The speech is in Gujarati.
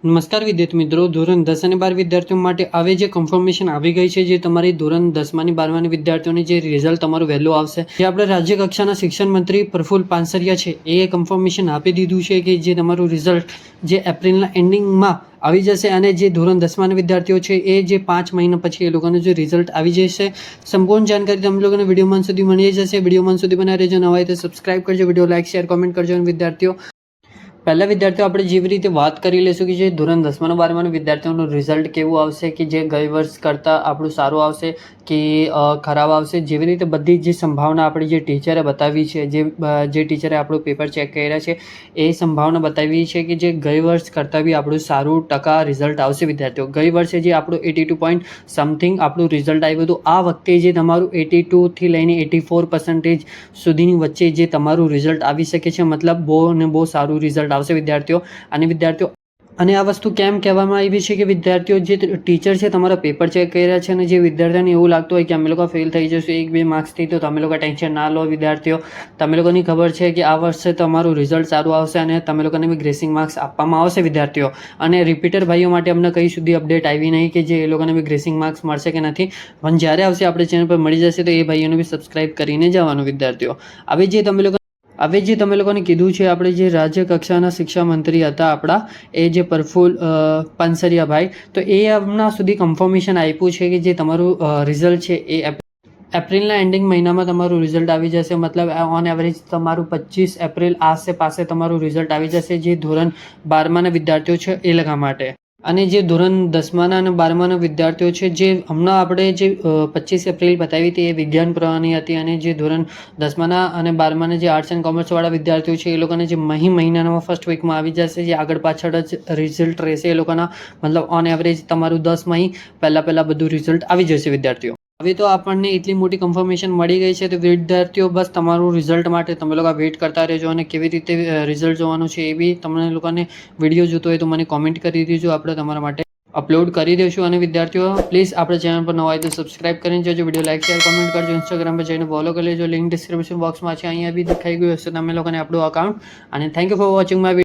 નમસ્કાર વિદ્યાર્થી મિત્રો, ધોરણ 10 અને 12 વિદ્યાર્થીઓ માટે હવે જે કન્ફર્મેશન આવી ગઈ છે, જે તમારી ધોરણ 10 ની 12 વિદ્યાર્થીઓની જે રિઝલ્ટ તમારું વહેલું આવશે, જે આપણે રાજ્ય કક્ષાના શિક્ષણ મંત્રી પ્રફુલ પાનસરિયા છે એ કન્ફર્મેશન આપી દીધું છે કે જે તમારું રિઝલ્ટ જે એપ્રિલના એન્ડિંગમાં આવી જશે અને જે ધોરણ 10 વિદ્યાર્થીઓ છે એ જે 5 મહિના પછી એ લોકોનું જે રિઝલ્ટ આવી જશે. સંપૂર્ણ જાણકારી તમે લોકોને વિડીયોમાં સુધી મળી જશે. વિડીયોમાં સુધી બનાવી રહેજો. નવા હોય તો સબસ્ક્રાઇબ કરજો, વિડીયો લાઇક શેર કોમેન્ટ કરજો. અને વિદ્યાર્થીઓ પહેલા વિદ્યાર્થીઓ આપણે જેવી રીતે વાત કરી લઈશું કે જે ધોરણ 10 12 વિદ્યાર્થીઓનું રિઝલ્ટ કેવું આવશે, કે જે ગઈ વર્ષ કરતાં આપણું સારું આવશે કે ખરાબ આવશે. જેવી રીતે બધી જે સંભાવના આપણી જે ટીચરે બતાવી છે, જે ટીચરે આપણું પેપર ચેક કર્યા છે એ સંભાવના બતાવી છે કે જે ગઈ વર્ષ કરતાં બી આપણું સારું ટકા રિઝલ્ટ આવશે. વિદ્યાર્થીઓ ગઈ વર્ષે જે આપણું 82 પોઈન્ટ સમથિંગ આપણું રિઝલ્ટ આવ્યું હતું, આ વખતે જે તમારું 82થી લઈને 84% સુધીની વચ્ચે જે તમારું રિઝલ્ટ આવી શકે છે. મતલબ બહુ સારું રિઝલ્ટ આવશે વિદ્યાર્થીઓ. અને આ વસ્તુ કેમ કહેવામાં આવી છે કે વિદ્યાર્થીઓ જે ટીચર છે તમારા પેપર ચેક કર્યા છે અને જે વિદ્યાર્થીઓને એવું લાગતું હોય કે અમે લોકો ફેલ થઈ જશું 1-2 માર્ક્સથી, તો તમે લોકો ટેન્શન ના લો. વિદ્યાર્થીઓ તમે લોકોની ખબર છે કે આ વર્ષે તમારું રિઝલ્ટ સારું આવશે અને તમે લોકોને બી ગ્રેસિંગ માર્ક્સ આપવામાં આવશે વિદ્યાર્થીઓ. અને રિપીટર ભાઈઓ માટે અમને કંઈ સુધી અપડેટ આવી નહીં કે જે એ લોકોને બી ગ્રેસિંગ માર્ક્સ મળશે કે નથી, પણ જ્યારે આવશે આપણે ચેનલ પર મળી જશે તો એ ભાઈઓને બી સબસ્ક્રાઇબ કરીને જવાનું. વિદ્યાર્થીઓ હવે જે તમે લોકોને કીધું છે, આપણે જે રાજ્ય કક્ષાના શિક્ષા મંત્રી હતા આપણા, એ જે પ્રફુલ પાનસરિયાભાઈ, તો એ હમણાં સુધી કન્ફર્મેશન આપ્યું છે કે જે તમારું રિઝલ્ટ છે એ એપ્રિલના એન્ડિંગ મહિનામાં તમારું રિઝલ્ટ આવી જશે. મતલબ ઓન એવરેજ તમારું 25 એપ્રિલ આસપાસે તમારું રિઝલ્ટ આવી જશે, જે ધોરણ 12ના વિદ્યાર્થીઓ છે એ લગા માટે. અને જે ધોરણ 10 અને 12ના વિદ્યાર્થીઓ છે, જે હમણાં આપણે જે 25 એપ્રિલ બતાવી હતી એ વિજ્ઞાન પ્રવાહની હતી. અને જે ધોરણ 10 અને 12ના જે આર્ટ્સ એન્ડ કોમર્સવાળા વિદ્યાર્થીઓ છે એ લોકોને જે મહિનામાં ફર્સ્ટ વીકમાં આવી જશે, જે આગળ પાછળ જ રિઝલ્ટ રહેશે એ લોકોના. મતલબ ઓન એવરેજ તમારું 10 મહી પહેલાં બધું રિઝલ્ટ આવી જશે વિદ્યાર્થીઓ. હવે તો આપણને એટલી મોટી કન્ફર્મેશન મળી ગઈ છે, તો વિદ્યાર્થીઓ બસ તમારું રિઝલ્ટ માટે તમે લોકો વેઇટ કરતા રહેજો. અને કેવી રીતે રિઝલ્ટ જોવાનું છે એ બી તમને લોકોને વિડીયો જોતો હોય તો મને કોમેન્ટ કરી દેજો, આપણે તમારા માટે અપલોડ કરી દઈશું. અને વિદ્યાર્થીઓ પ્લીઝ આપણે ચેનલ પર નવા હોય તો સબસ્ક્રાઇબ કરીને જજો, વિડીયો લાઇક શેર કોમેન્ટ કરજો. ઇન્સ્ટાગ્રામ પર જઈને ફોલો કરી લેજો, લિંક ડિસ્ક્રિપ્શન બોક્સમાં છે, અહીંયા બી દેખાઈ ગયું હશે તમે લોકોને આપણું અકાઉન્ટ. અને thank you for watching my video.